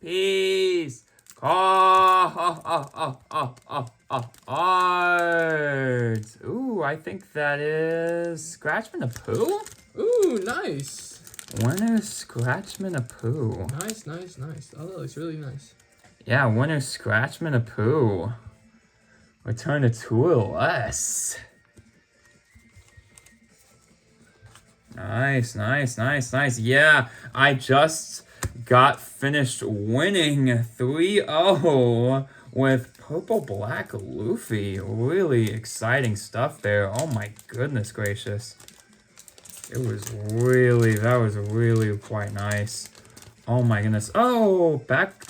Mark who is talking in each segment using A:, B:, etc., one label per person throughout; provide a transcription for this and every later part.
A: Peace. Cards. Ooh, I think that is Scratchman a Poo?
B: Ooh, nice.
A: Winner Scratchman a Poo.
B: Nice, nice, nice. Oh, that looks really nice.
A: Yeah, winner Scratchman a Poo. Return to 2 or less. Nice, nice, nice, nice. Yeah, I just got finished winning 3-0 with Purple Black Luffy. Really exciting stuff there. Oh my goodness gracious. That was really quite nice. Oh my goodness. Oh, back.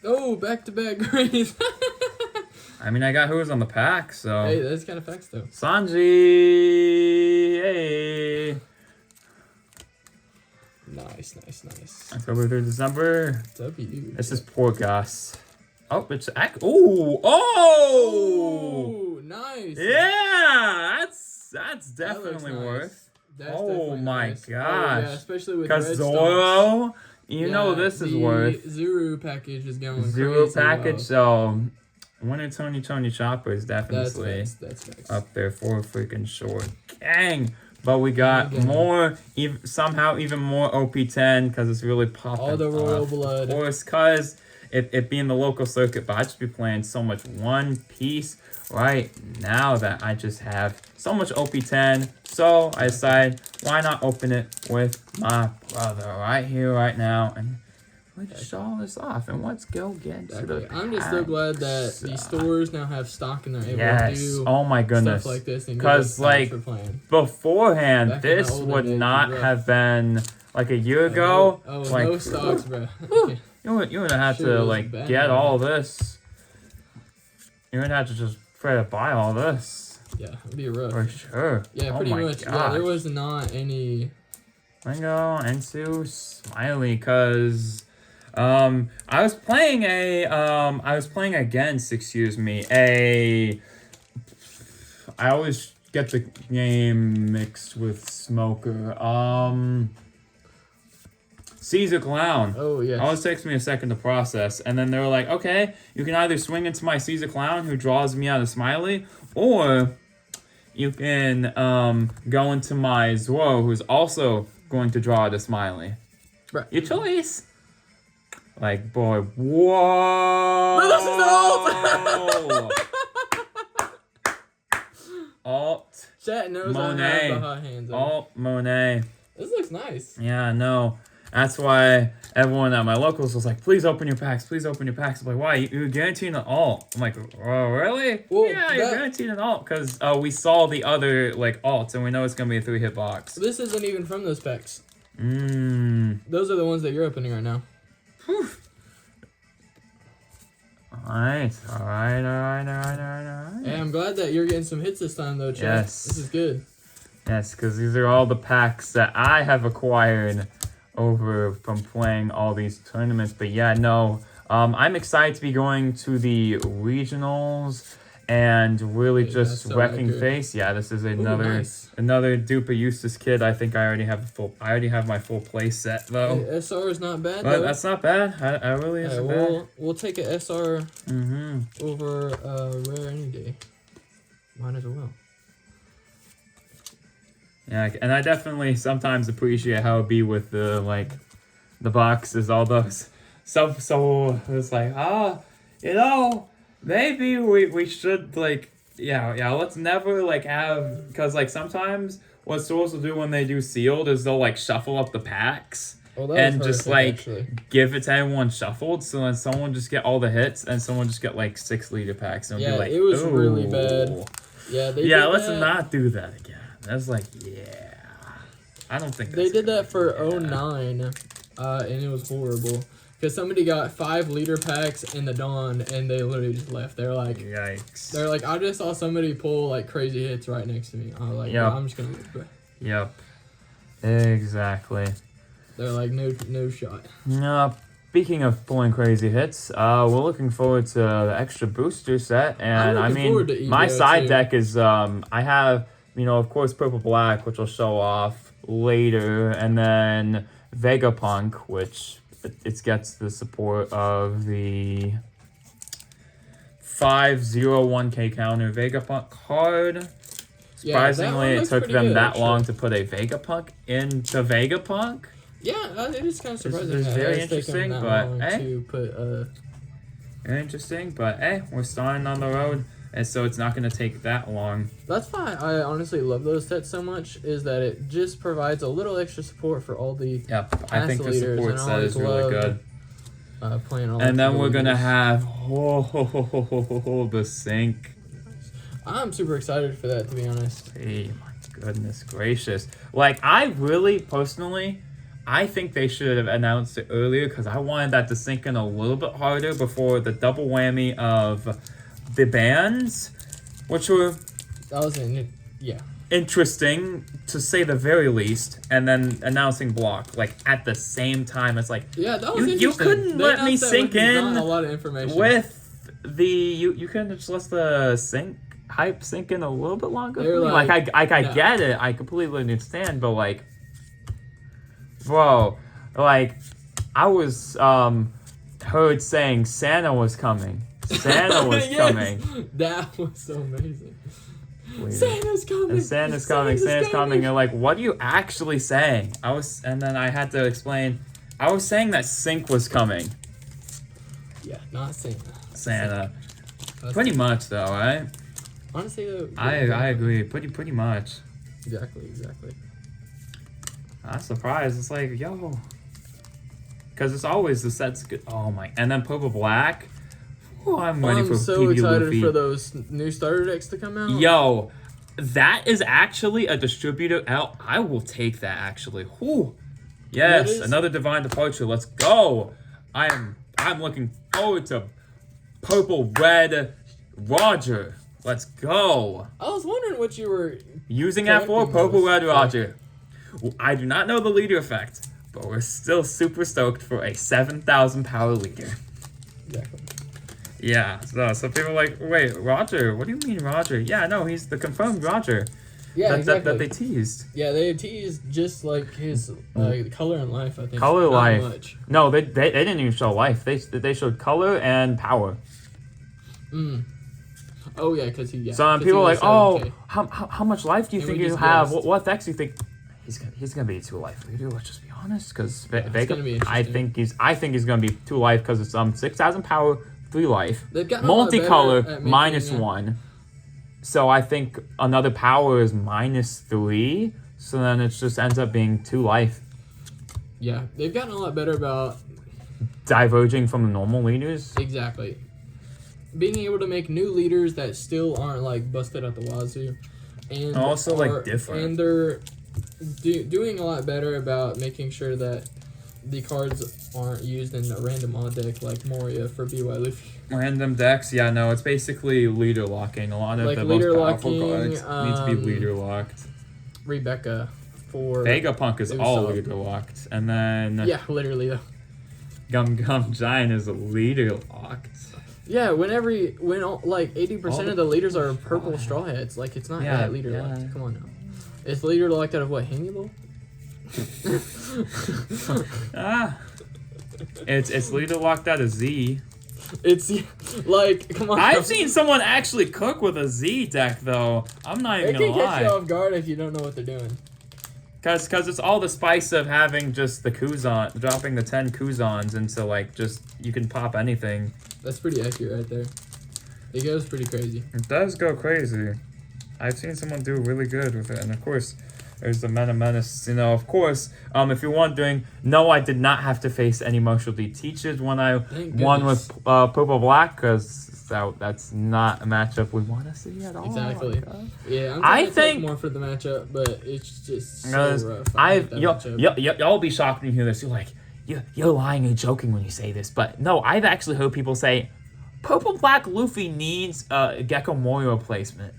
B: Oh, back-to-back greens.
A: I mean, I got who was on the pack, so.
B: Hey, that's kind of facts, though.
A: Sanji. Hey.
B: Nice, nice, nice.
A: October 3rd, December.
B: W.
A: This is poor Gus. Oh, it's oh, oh,
B: nice.
A: Yeah, that's definitely
B: nice.
A: worth.
B: That's
A: Oh
B: definitely
A: my
B: nice.
A: gosh.
B: Oh, yeah, especially with
A: Because
B: red
A: Zoro,
B: stocks.
A: you know this is worth.
B: Zuru package is going
A: Zero
B: crazy
A: package,
B: well.
A: so winner Tony Chopper is definitely
B: That's nice.
A: up there for freaking sure. Gang. But we got more, somehow even more OP10 because it's really popping
B: All the royal
A: off.
B: blood.
A: Of course, because it being the local circuit, but I just be playing so much One Piece right now that I just have so much OP10. So I decided, why not open it with my brother right here, right now. And let's show all this off. And let's go get into the
B: I'm just so glad that these stores now have stock and they're able to do
A: oh my goodness.
B: stuff like this.
A: Because, like, beforehand,
B: Back in the
A: this
B: olden
A: would
B: days,
A: not
B: rough.
A: have been, like, a year ago. Like,
B: no stocks, bro.
A: you would have
B: Shit
A: to,
B: was
A: like,
B: bad,
A: get
B: man.
A: all this. You would have to just try to buy all this.
B: Yeah, it'd be rough.
A: For sure.
B: Yeah, pretty much. Yeah, there was not any.
A: Ringo, Ensu, Smiley, cause I was playing against, excuse me, I always get the name mixed with Smoker. Caesar Clown.
B: Oh, yeah.
A: Always takes me a second to process. And then they were like, okay, you can either swing into my Caesar Clown, who draws me out of Smiley, or you can go into my Zoro, who's also going to draw out a Smiley.
B: Right.
A: Your choice. Like, boy, whoa!
B: No, this is alt!
A: Alt.
B: Chat knows
A: Monet.
B: I have the hot hands on.
A: Alt Monet.
B: This looks nice.
A: Yeah, no. That's why everyone at my locals was like, please open your packs, please open your packs. I'm like, why? You're guaranteeing an alt. I'm like, oh, really?
B: Well,
A: yeah, you're guaranteeing an alt because we saw the other, like, alts, and we know it's going to be a 3-hit box.
B: This isn't even from those packs.
A: Those
B: are the ones that you're opening right now.
A: Whew. Alright.
B: Hey, I'm glad that you're getting some hits this time, though, chat.
A: Yes.
B: This is good.
A: Yes, because these are all the packs that I have acquired over from playing all these tournaments. But yeah, no, I'm excited to be going to the regionals and really just
B: so
A: wrecking
B: accurate.
A: face. Yeah, this is another
B: nice.
A: another Duper Eustace kid. I think I already have my full play set though.
B: Hey, SR is not bad,
A: But
B: though.
A: that's not bad. I really isn't bad.
B: We'll take a SR
A: Mm-hmm.
B: over rare any day. Might as well.
A: Yeah, and I definitely sometimes appreciate how it be with the the boxes, all those. So it's like, maybe we should let's never have, because sometimes what stores will do when they do sealed is they'll shuffle up the packs and just give it to everyone shuffled, so then someone just get all the hits and someone just get 6-liter packs and
B: Yeah,
A: be like,
B: it was really
A: "Ooh."
B: bad.
A: Yeah, let's not do that again. That's I don't think
B: they did that for
A: good.
B: 09, and it was horrible. Because somebody got 5-liter packs in the Dawn, and they literally just left. They're like,
A: yikes.
B: They're like, I just saw somebody pull crazy hits right next to me. I was like,
A: Yep.
B: I'm just gonna leave, bro.
A: Yep. Exactly.
B: They're like, no shot.
A: Speaking of pulling crazy hits, we're looking forward to the extra booster set, and
B: I'm looking forward to
A: my
B: EVO
A: side
B: too.
A: deck is I have of course Purple Black, which I'll show off later, and then Vegapunk, which it gets the support of the 501k counter Vegapunk card. Surprisingly, it took them
B: good,
A: that long to put a Vegapunk into Vegapunk.
B: Yeah, it is kind of surprising.
A: This is very
B: it's taken
A: interesting,
B: that
A: but
B: long to put
A: very interesting, but hey, we're starting on the road, and so it's not going to take that long.
B: That's why I honestly love those sets so much, is that it just provides a little extra support for all the
A: I think the support set is really good.
B: Playing all
A: and then we're
B: leaders.
A: going to have the sync.
B: I'm super excited for that, to be honest.
A: Hey, my goodness gracious. Like, I really, personally, I think they should have announced it earlier because I wanted that to sink in a little bit harder before the double whammy of the bands, which were interesting to say the very least, and then announcing block like at the same time. It's like
B: that was
A: you couldn't let me sink in
B: a lot of information
A: with the you couldn't just let the hype sink in a little bit longer. I get it, I completely understand, but like, bro, like, I was heard saying Santa was coming. Santa was coming.
B: That was so amazing.
A: Santa's coming. Santa's coming. You're like, what are you actually saying? And then I had to explain. I was saying that Sync was coming.
B: Yeah, not Santa.
A: Santa. Pretty much though, right?
B: Honestly though.
A: I agree. Pretty much.
B: Exactly.
A: I'm surprised. It's like, yo. Because it's always the set's good. Oh my. And then Purple Black. Oh, I'm ready for
B: so
A: PB
B: excited
A: Luffy.
B: for those new starter decks to come out.
A: Yo, that is actually a distributor out. I will take that actually. Whew. Yes, another Divine Departure. Let's go. I'm looking forward to Purple Red Roger. Let's go.
B: I was wondering what you were
A: using that for. Purple Red Roger. I do not know the leader effect, but we're still super stoked for a 7,000 power leader.
B: Exactly.
A: Yeah, so people are like, wait, Roger? What do you mean Roger? Yeah, no, he's the confirmed Roger.
B: Yeah, exactly.
A: That they teased.
B: Yeah, they teased just like his color and life, I think.
A: Color, life.
B: Much.
A: No, they didn't even show life. They showed color and power.
B: Oh yeah, because he. Yeah,
A: so people are like, how much life do you think you have? What effects do you think? He's gonna be a 2-life leader. Let's just be honest, because Vega. I think he's gonna be 2-life because it's 6,000 power, 3 life. Multicolor -1. So I think another power is -3. So then it just ends up being 2 life.
B: Yeah, they've gotten a lot better about
A: diverging from the normal leaders.
B: Exactly. Being able to make new leaders that still aren't like busted at the wazoo, and
A: also like different.
B: And they're doing a lot better about making sure that the cards aren't used in a random odd deck like Moria for BY Luffy.
A: Random decks, yeah, no, it's basically leader locking. A lot of
B: like
A: the
B: most
A: powerful cards need to be leader locked.
B: Rebecca for
A: Vegapunk is all leader locked, and then
B: literally though.
A: Gum Giant is leader locked.
B: Yeah, when like 80% of the leaders are purple straw hats, like it's not that leader locked. Come on now, it's leader locked out of what, Hannibal?
A: It's leader locked out of Z.
B: It's like, come on.
A: I've seen someone actually cook with a Z deck though. I'm not even gonna lie.
B: It can catch you off guard if you don't know what they're doing.
A: Cause it's all the spice of having just the Kuzan, dropping the 10 Kuzans into like just you can pop anything.
B: That's pretty accurate right there. It goes pretty crazy.
A: It does go crazy. I've seen someone do really good with it, and of course, there's the Menace. You know, of course. If you're wondering, no, I did not have to face any Martial D teachers when I won with Purple Black, because that's not a matchup we want to see at all.
B: Exactly. Yeah, I'm trying to take more for the matchup, but it's just so rough.
A: Y'all be shocked when you hear this. You're like, you're lying and joking when you say this, but no, I've actually heard people say, Purple Black Luffy needs a Gecko Moria replacement.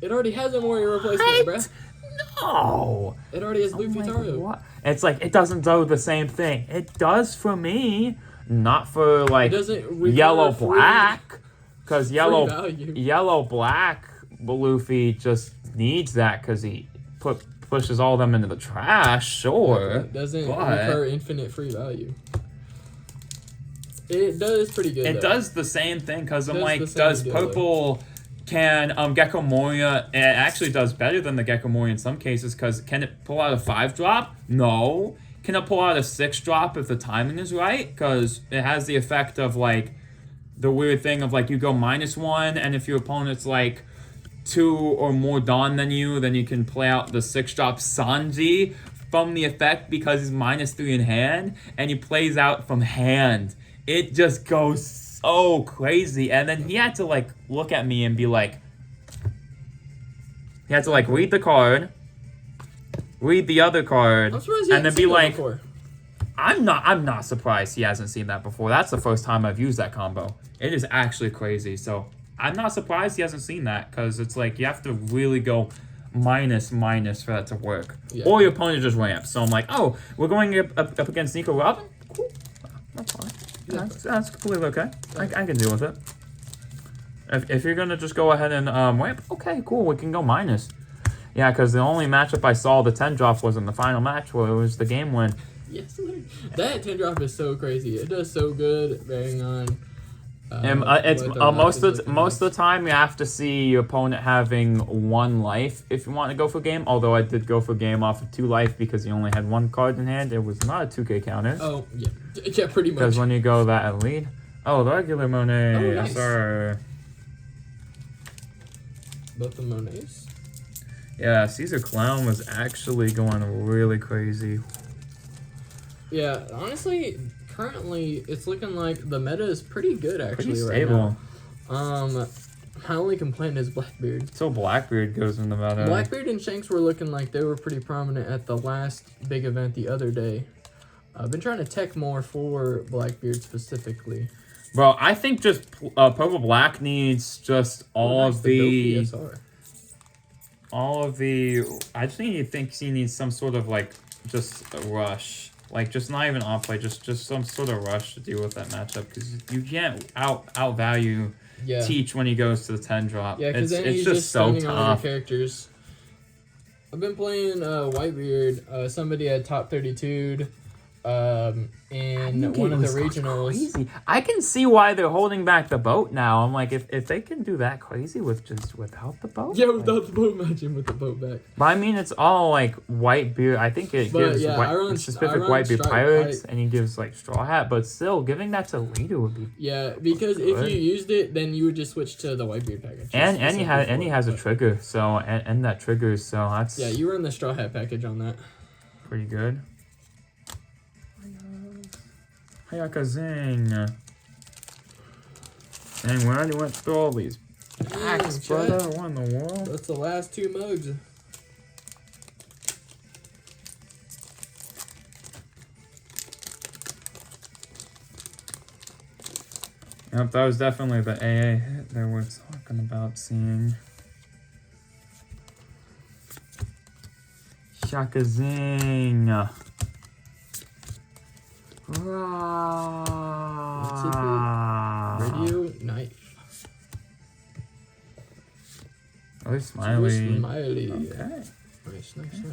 B: It already has a Moria replacement, bruh.
A: No.
B: It already has Luffy Taro.
A: What? It's like, it doesn't do the same thing. It does for me, not for like yellow black. Because yellow black Luffy just needs that because he pushes all of them into the trash, sure.
B: It doesn't recur infinite free value. It does pretty good.
A: It
B: though.
A: does the same thing because I'm
B: Does
A: like,
B: the same
A: does
B: deal,
A: purple can Gecko Moria? It actually does better than the Gecko Moria in some cases because can it pull out a 5-drop? No. Can it pull out a 6-drop if the timing is right? Because it has the effect of like the weird thing of like you go -1, and if your opponent's like 2 or more Dawn than you, then you can play out the 6-drop Sanji from the effect because he's -3 in hand, and he plays out from hand. It just goes so crazy. And then he had to like look at me and be like, he had to like read the card, read the other card,
B: I'm surprised he
A: and then
B: hasn't
A: be
B: seen that
A: like,
B: before.
A: I'm not surprised he hasn't seen that before. That's the first time I've used that combo. It is actually crazy. So I'm not surprised he hasn't seen that because it's like you have to really go minus for that to work.
B: Yeah.
A: Or your opponent just ramps. So I'm like, oh, we're going up against Nico Robin? Cool. That's fine.
B: Yeah.
A: That's completely okay. I can deal with it. If you're going to just go ahead and ramp, okay, cool. We can go minus. Yeah, because the only matchup I saw the 10-drop was in the final match where it was the game win.
B: Yes, that 10-drop is so crazy. It does so good, bearing on.
A: It's most of the time you have to see your opponent having 1 life if you want to go for game. Although I did go for game off of 2 life because he only had 1 card in hand. It was not a 2K counter.
B: Oh yeah, pretty much.
A: Because when you go that at lead, oh, the regular Monet,
B: Oh, nice.
A: sorry.
B: Both the Monets.
A: Yeah, Caesar Clown was actually going really crazy.
B: Yeah, honestly, currently it's looking like the meta is pretty good actually
A: Pretty
B: right
A: stable.
B: now. My only complaint is Blackbeard.
A: So Blackbeard goes in the meta.
B: Blackbeard and Shanks were looking like they were pretty prominent at the last big event the other day. I've been trying to tech more for Blackbeard specifically.
A: Bro, I think just Purple Black needs just all of the I just think he needs some sort of like just a rush. Like just not even off play, just some sort of rush to deal with that matchup because you can't outvalue Teach when he goes to the 10-drop.
B: Yeah, because then he's just
A: so
B: stunning all your
A: tough.
B: characters. I've been playing Whitebeard. Somebody had top 32'd in one of the regionals.
A: Crazy. I can see why they're holding back the boat now. I'm like, if they can do that crazy without the boat.
B: Yeah, without the boat matching with the boat back.
A: But I mean, it's all like Whitebeard. I think it gives specific Whitebeard pirates, and he gives like Straw Hat. But still, giving that to leader would be
B: because if you used it, then you would just switch to the Whitebeard package.
A: And he has a trigger, so and that triggers, so that's
B: you were in the Straw Hat package on that.
A: Pretty good. Hayaka Zing. And we already went through all these packs, brother. What in the world?
B: That's the last 2 mugs.
A: Yep, that was definitely the AA hit that we're talking about seeing. Shaka Zing.
B: Radio knife.
A: Oh, Smiley.
B: Smiley.
A: Okay.
B: Nice.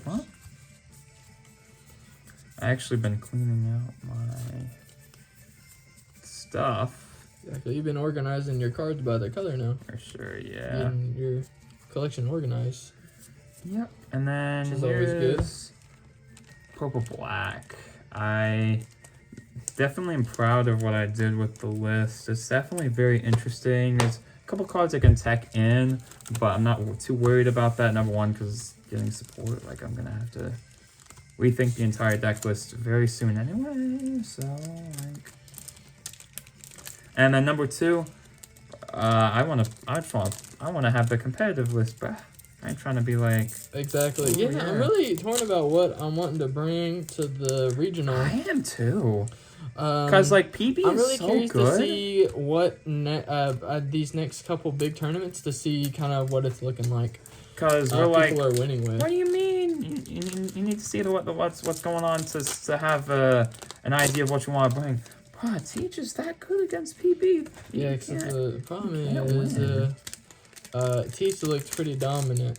A: Well, I actually been cleaning out my stuff.
B: Yeah, you've been organizing your cards by their color now.
A: For sure, yeah.
B: Getting your collection organized.
A: Yep. And then
B: which is always good.
A: Purple Black. I definitely am proud of what I did with the list. It's definitely very interesting. There's a couple cards I can tech in, but I'm not too worried about that. Number one, because getting support, like I'm gonna have to rethink the entire deck list very soon anyway. So like, and then number two, I wanna have the competitive list, but I ain't trying to be like
B: exactly. Yeah, I'm really torn about what I'm wanting to bring to the regional.
A: I am too. Because like PB
B: I'm really
A: is so
B: curious
A: good.
B: to see what these next couple big tournaments to see kind of what it's looking like.
A: Because we're like,
B: people are winning with.
A: What do you mean? You need to see what's going on to have an idea of what you want to bring. Bro, Teach is that good against PB.
B: Yeah, because the problem is Teach looks pretty dominant.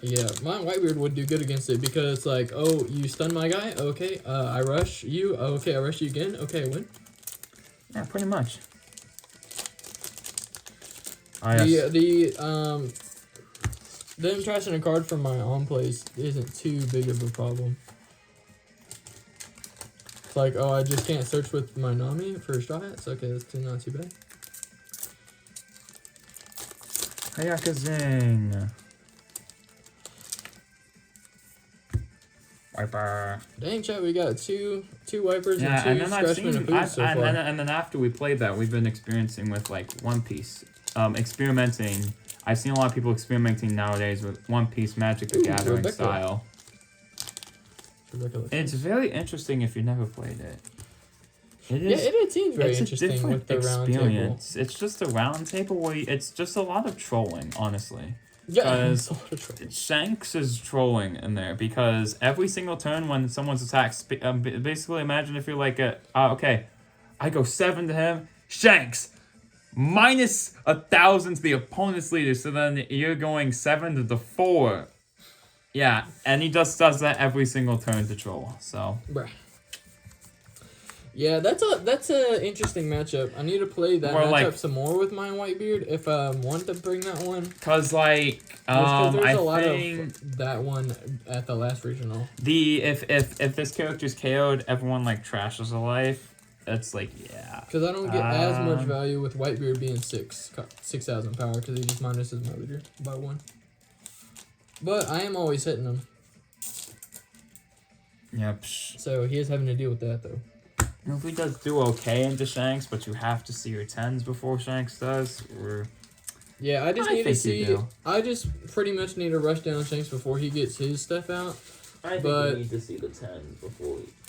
B: Yeah, my Whitebeard would do good against it because it's like, oh, you stun my guy? Okay, I rush you. Okay, I rush you again. Okay, I win.
A: Yeah, pretty much.
B: Them trashing a card from my on plays isn't too big of a problem. It's like, oh, I just can't search with my Nami for straw hats. Okay, that's not too bad.
A: Hayakazing. Wiper.
B: Dang, chat, we got two wipers
A: Yeah,
B: and
A: and
B: two
A: then I've
B: scratchmen
A: seen,
B: of boots so far.
A: and then after we played that, we've been experiencing with like One Piece, experimenting. I've seen a lot of people experimenting nowadays with One Piece Magic the Gathering
B: Rebecca.
A: style.
B: Rebecca
A: It's very interesting if you never played it.
B: Yeah, it seems very
A: it's a
B: interesting
A: different
B: with the round table.
A: experience. It's just a round table where it's just a lot of trolling, honestly.
B: Yeah,
A: Because
B: it's a lot of trouble.
A: Shanks is trolling in there because every single turn when someone's attacked, basically imagine if you're like okay, I go 7 to him, Shanks, minus 1,000 to the opponent's leader, so then you're going 7 to the 4. Yeah, and he just does that every single turn to troll, so.
B: Bruh. Yeah, that's a interesting matchup. I need to play that
A: Or,
B: matchup
A: like-
B: some more with my Whitebeard if I want to bring that one.
A: Cause like,
B: Just 'cause there's
A: I
B: a lot
A: think
B: of that one at the last regional.
A: if this character's KO'd, everyone like trashes a life. It's like, yeah.
B: Because I don't get as much value with Whitebeard being 6,000 power because he just minuses my leader by 1. But I am always hitting him,
A: Yep.
B: so he is having to deal with that though.
A: Luffy does do okay into Shanks, but you have to see your 10s before Shanks does. Or
B: Yeah, I just
A: I
B: need to
A: think you
B: see.
A: do.
B: I just pretty much need to rush down Shanks before he gets his stuff out.
C: I think
B: But-
C: we need to see the 10s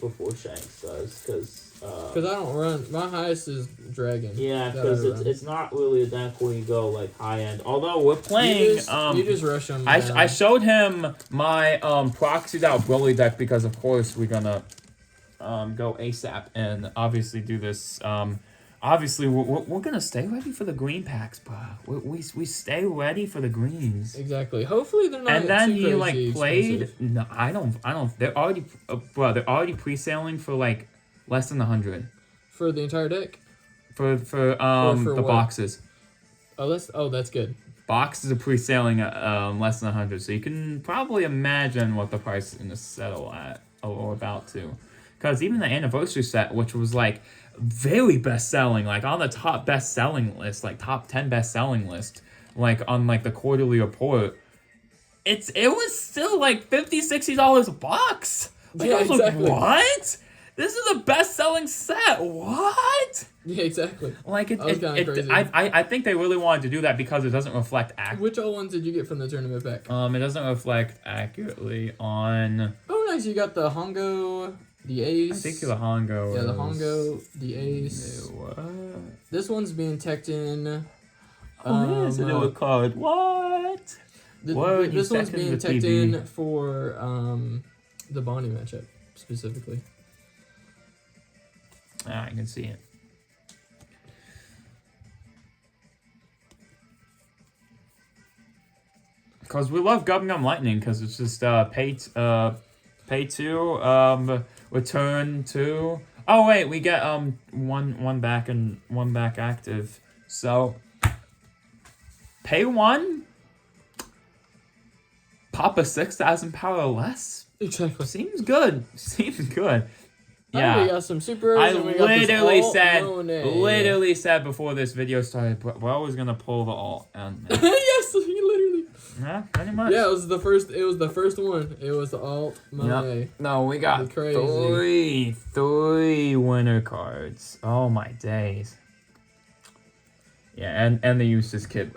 C: before Shanks does, because
B: Because I don't run. My highest is Dragon.
C: yeah,
B: that
C: because
B: I
C: it's
B: run.
C: it's not really a deck where you go like high end.
A: although we're playing,
B: You just rush him.
A: I showed him my proxied out Broly deck because of course we're gonna go ASAP and obviously do this. Obviously we're gonna stay ready for the green packs, bro. We stay ready for the greens.
B: Exactly. Hopefully they're not.
A: And then
B: too
A: he like
B: crazy
A: played.
B: expensive.
A: No, I don't. They're already, they're already pre-selling for like less than 100
B: For the entire deck.
A: for
B: for
A: the
B: what?
A: boxes.
B: That's good.
A: Boxes are pre-selling at less than 100, so you can probably imagine what the price is gonna settle at or about to. Because even the anniversary set, which was like very best-selling, like on the top best-selling list, like top 10 best-selling list, like on like the quarterly report, it was still like $50-$60 a box. Like,
B: Yeah,
A: I was
B: exactly.
A: like, what? This is a best-selling set. What?
B: Yeah, exactly.
A: Like
B: That was kinda crazy.
A: I think they really wanted to do that because it doesn't reflect
B: Which all ones did you get from the tournament pack?
A: it doesn't reflect accurately on.
B: Oh, nice. You got the Hongo, the Ace.
A: I think the Hongo.
B: Yeah, the
A: is-
B: Hongo, the Ace.
A: What?
B: This one's being teched in.
A: Oh, it's a new card. What? Word,
B: This
A: you
B: one's
A: second
B: being
A: the
B: teched
A: PB.
B: in for the Bonnie matchup specifically.
A: Ah, I can see it. Cause we love Gum Lightning, cause it's just pay 2, return 2. Oh wait, we get one back and one back active. So pay 1, pop a 6,000 power or less.
B: Exactly.
A: Seems good. Seems good.
B: Yeah.
A: Yeah.
B: We got some supers.
A: I
B: and we got this
A: literally
B: alt
A: said before this video started, we're always gonna pull the alt. And
B: Yes, literally.
A: yeah, pretty much.
B: Yeah, it was the first one. It was the alt Monet.
A: Yep. No, we got
B: Crazy.
A: three winner cards. Oh my days. Yeah, and the useless kid.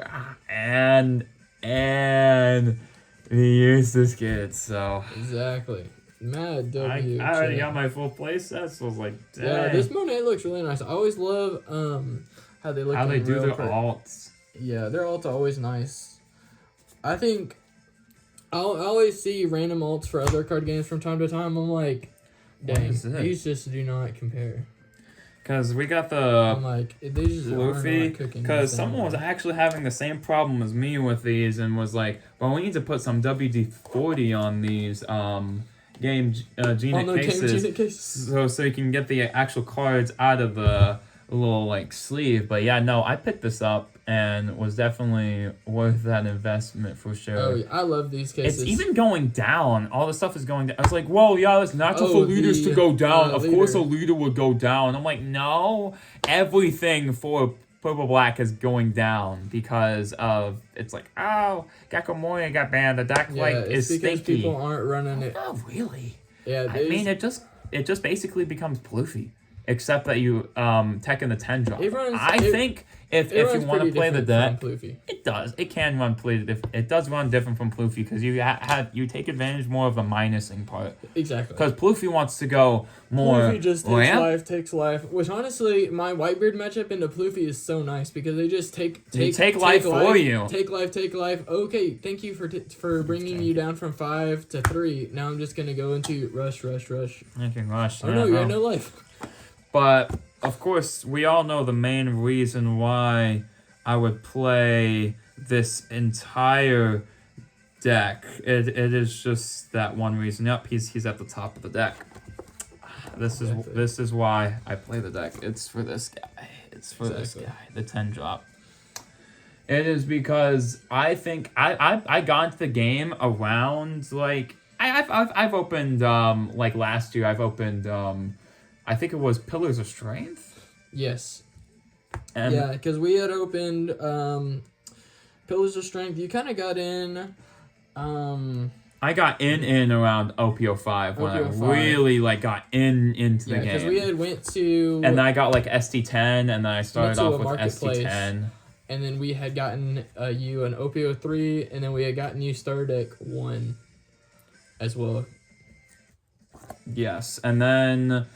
A: And the useless kid, so
B: Exactly. Mad
A: I
B: W.
A: already
B: chat.
A: got my full playset, so I was like, dang.
B: Yeah, this Monet looks really nice. I always love how they look.
A: How they
B: in
A: do
B: real
A: their
B: per-
A: alts.
B: Yeah, their alts are always nice. I think I always see random alts for other card games from time to time. I'm like,
A: What
B: dang,
A: is this?
B: these just do not compare.
A: Because we got
B: I'm
A: the
B: like, they just aren't
A: Luffy.
B: cooking.
A: Because
B: the same
A: someone was
B: way.
A: actually having the same problem as me with these and was like, well, we need to put some WD-40 on these game Gina
B: On the game
A: cases.
B: Gina case.
A: So you can get the actual cards out of the little like sleeve. But yeah, no, I picked this up and was definitely worth that investment for sure.
B: Oh, yeah, I love these cases.
A: It's even going down. All the stuff is going down. I was like, whoa, yeah, it's natural for leaders to
B: the,
A: go down. Of course a
B: leader.
A: leader would go down. I'm like, no. Everything for Purple Black is going down because of, it's like, oh, Gecko Moria got banned. The deck like
B: it's
A: is
B: because
A: stinky.
B: people aren't running it.
A: Oh, really?
B: Yeah,
A: I mean, it just basically becomes Ploofy. Except that you tech in the 10 drop. I think if you want to play the deck, it does. It can run it does run different from Ploofy because you take advantage more of the minusing part.
B: Exactly.
A: Because Ploofy wants to go more.
B: Ploofy just takes life. Which honestly, my Whitebeard matchup into Ploofy is so nice because they just take
A: life for you.
B: Take life. Okay, thank you for bringing you down from 5 to 3. Now I'm just gonna go into rush.
A: Okay, rush.
B: Oh no, you had no life.
A: But of course, we all know the main reason why I would play this entire deck. It is just that one reason. Yep, he's at the top of the deck. This is why I play the deck. It's for this guy. It's for this guy. The 10 drop. It is because I think I got into the game around like I've opened like last year I've opened I think it was Pillars of Strength.
B: Yes.
A: And
B: yeah, because we had opened Pillars of Strength. You kind of got in.
A: I got in around OP05 when
B: OP05.
A: I really like got into the game.
B: Yeah, because we had went to.
A: And then I got like ST10, and then I started off with ST10.
B: And then we had gotten you an OP03, and then we had gotten you Star Deck 1 as well.
A: Yes, and then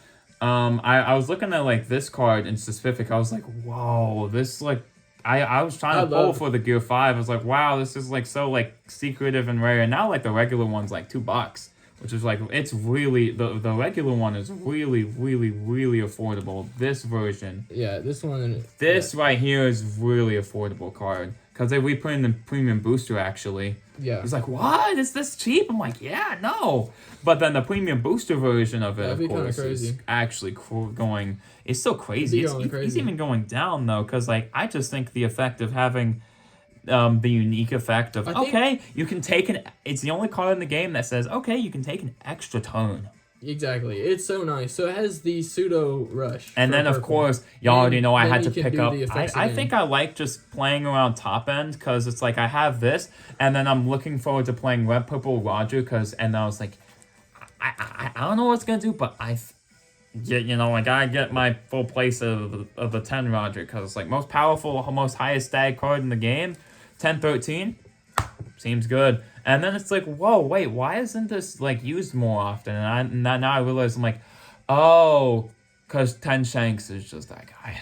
A: I was looking at like this card in specific. I was like, whoa, this like I was trying to pull for the Gear 5. I was like, wow, this is like so like secretive and rare. And now like the regular one's like $2, which is like it's really the regular one is really affordable. This version.
B: Yeah, this one.
A: This right here is really affordable card because we put in the premium booster actually.
B: Yeah.
A: He's like, what? Is this cheap? I'm like, yeah, no. But then the premium booster version of it, of course, is actually going. It's so crazy. It's even going down though, because like I just think the effect of having the unique effect of you can take an. It's the only card in the game that says you can take an extra turn.
B: Exactly. It's so nice. So it has the pseudo rush.
A: And then, of course, y'all already know I had to pick up. I
B: again.
A: think I like just playing around top end because it's like I have this, and then I'm looking forward to playing Red Purple Roger and I was like, I don't know what it's going to do, but I gotta get my full place of the 10 Roger because it's like most powerful, most highest stag card in the game, 10-13. Seems good. And then it's like, whoa, wait, why isn't this like used more often? And now I realize I'm like, oh, because 10 Shanks is just that guy.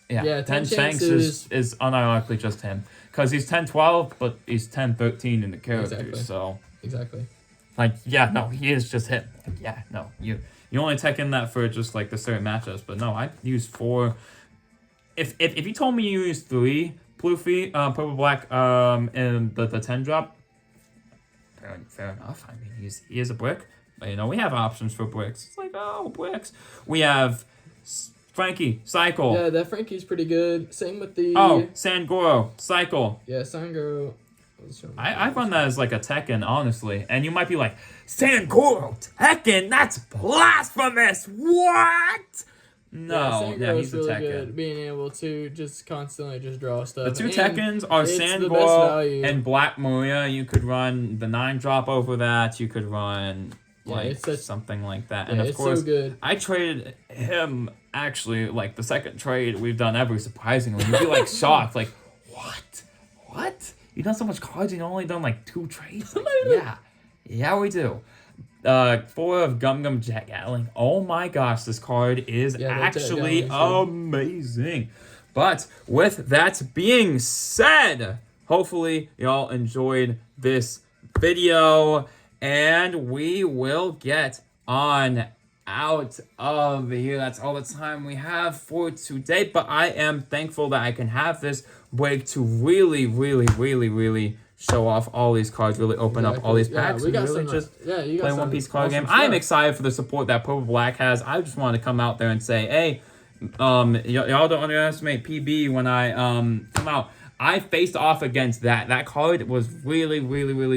A: Yeah 10 Shanks is unironically just him. Because he's 10-12, but he's 10-13 in the characters.
B: Exactly.
A: So
B: exactly.
A: Like, yeah, no, he is just him. Like, yeah, no, you only tech in that for just like the certain matchups. But no, I use 4. If you told me you use 3 Ploofy, Purple Black, and the 10 drop, fair enough. I mean, he is a brick. But, we have options for bricks. It's like, oh, bricks. We have Frankie, Cycle.
B: Yeah, that Frankie's pretty good. Same with the...
A: Oh, Sangoro, Cycle.
B: Yeah, Sangoro.
A: I run that as like a Tekken, honestly. And you might be like, Sangoro, Tekken? That's blasphemous! What? No, yeah, he's really a Tekken.
B: Good being able to just constantly just draw stuff.
A: The 2 Tekkens are Sangoro and Black Maria. You could run the 9 drop over that. You could run something like that. And of course, I traded him actually like the second trade we've done ever, surprisingly. You'd be like shocked, like, what? You've done so much cards and you've only done like 2 trades? Like, yeah, we do. 4 of Gum Gum Jet Gatling. Oh my gosh, this card is actually amazing. But with that being said, hopefully y'all enjoyed this video, and we will get on out of here. That's all the time we have for today. But I am thankful that I can have this break to really show off all these cards, really open up all these packs, and really just play One Piece card game. I'm excited for the support that Purple Black has. I just want to come out there and say, hey, y'all don't underestimate PB when I come out. I faced off against that. That card was really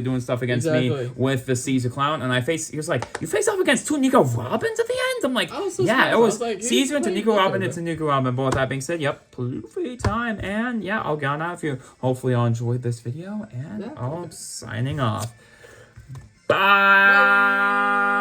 A: doing stuff against me with the Caesar Clown, and he was like, you faced off against 2 Nico Robins at the end? I'm like, yeah, it was like, Caesar into Nico Robin into Nico Robin. But with that being said, yep, Luffy time, and yeah, I'll get on out of here. Hopefully y'all enjoyed this video, and I'm signing off. Bye!